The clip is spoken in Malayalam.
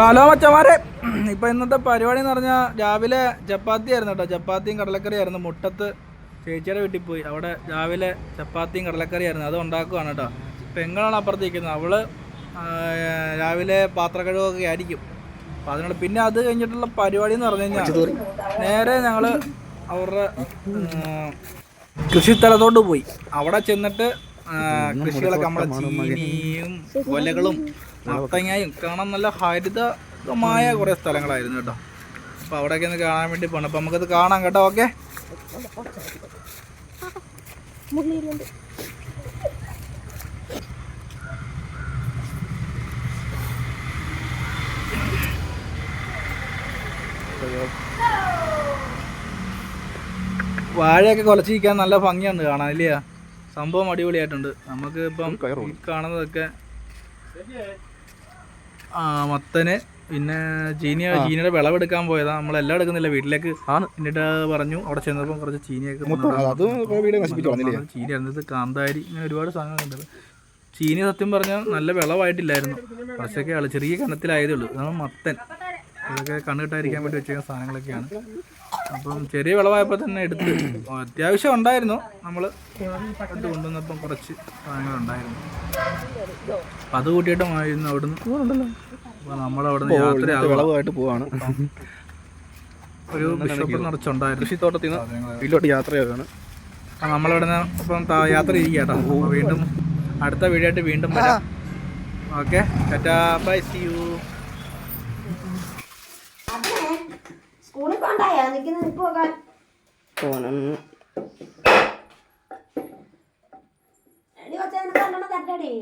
ഹലോ മച്ചന്മാരെ, ഇപ്പം ഇന്നത്തെ പരിപാടി എന്ന് പറഞ്ഞാൽ രാവിലെ ചപ്പാത്തി ആയിരുന്നു കേട്ടോ. ചപ്പാത്തിയും കടലക്കറി ആയിരുന്നു. മുട്ടത്ത് ചേച്ചിയുടെ വീട്ടിൽ പോയി. അവിടെ രാവിലെ ചപ്പാത്തിയും കടലക്കറി ആയിരുന്നു, അത് ഉണ്ടാക്കുകയാണ് കേട്ടോ. പെങ്ങളാണ് അപ്പുറത്തേക്കുന്നത്. അവള് രാവിലെ പാത്രക്കഴുകൊക്കെ ആയിരിക്കും. അപ്പം അതിനുള്ള പിന്നെ അത് കഴിഞ്ഞിട്ടുള്ള പരിപാടി എന്ന് പറഞ്ഞു കഴിഞ്ഞാൽ നേരെ ഞങ്ങൾ അവരുടെ കൃഷിസ്ഥലത്തോട്ട് പോയി. അവിടെ ചെന്നിട്ട് കൃഷികളൊക്കെ നമ്മളെ ചീനിയും കൊലകളും മത്തങ്ങയും കാണാൻ നല്ല ഹരിതമായ കുറേ സ്ഥലങ്ങളായിരുന്നു കേട്ടോ. അപ്പോൾ അവിടെയൊക്കെ ഒന്ന് കാണാൻ വേണ്ടി പോകണം. അപ്പോൾ നമുക്കത് കാണാം കേട്ടോ. ഓക്കെ, വാഴയൊക്കെ കുലച്ചിരിക്കാൻ നല്ല ഭംഗിയുണ്ട് കാണാൻ, ഇല്ലേ? സംഭവം അടിപൊളിയായിട്ടുണ്ട്. നമുക്ക് ഇപ്പം കാണുന്നതൊക്കെ മത്തന്, പിന്നെ ചീനിയുടെ വിളവെടുക്കാൻ പോയതാ. നമ്മളെല്ലാം എടുക്കുന്നില്ല, വീട്ടിലേക്ക് എന്നിട്ട് പറഞ്ഞു. അവിടെ ചെന്നപ്പോൾ കുറച്ച് ചീനിയൊക്കെ ചീനി ഇരുന്നത്, കാന്താരി, ഇങ്ങനെ ഒരുപാട് സാധനങ്ങളുണ്ട്. ചീനി സത്യം പറഞ്ഞാൽ നല്ല വിളവായിട്ടില്ലായിരുന്നു, കുറച്ചൊക്കെ ചെറിയ കനത്തിലായതേ ഉള്ളൂ. അതാണ് മത്തൻ. ഇതൊക്കെ കണ്ണുകിട്ടാതിരിക്കാൻ വേണ്ടി വെച്ചിരിക്കുന്ന സാധനങ്ങളൊക്കെയാണ്. അപ്പം ചെറിയ വിളവായപ്പോൾ തന്നെ എടുത്ത് അത്യാവശ്യം ഉണ്ടായിരുന്നു. നമ്മൾ എടുത്ത് കൊണ്ടുവന്നപ്പം കുറച്ച് സാധനങ്ങളുണ്ടായിരുന്നു. അപ്പം അത് കൂട്ടിയിട്ടുമായിരുന്നു അവിടുന്ന്. അപ്പോൾ നമ്മളവിടുന്ന് യാത്രയായിട്ട് പോവാണ്. ഒരു ബിഷപ്പ് നിറച്ചുണ്ടായിരുന്നു. കൃഷിത്തോട്ടത്തിൽ നിന്ന് വീട്ടിലോട്ട് യാത്രയാവുകയാണ്. അപ്പം നമ്മളിവിടുന്ന് ഇപ്പം യാത്ര ഇരിക്കുക കേട്ടോ. അപ്പോൾ വീണ്ടും അടുത്ത വീഡിയോ ആയിട്ട് വീണ്ടും വരാം. Okay, tata, bye, see you. സ്കൂളിൽ പോണ്ടായാ നിൽക്കുന്ന പോകാൻ പോണം. എടി കൊച്ചാ തട്ടടി.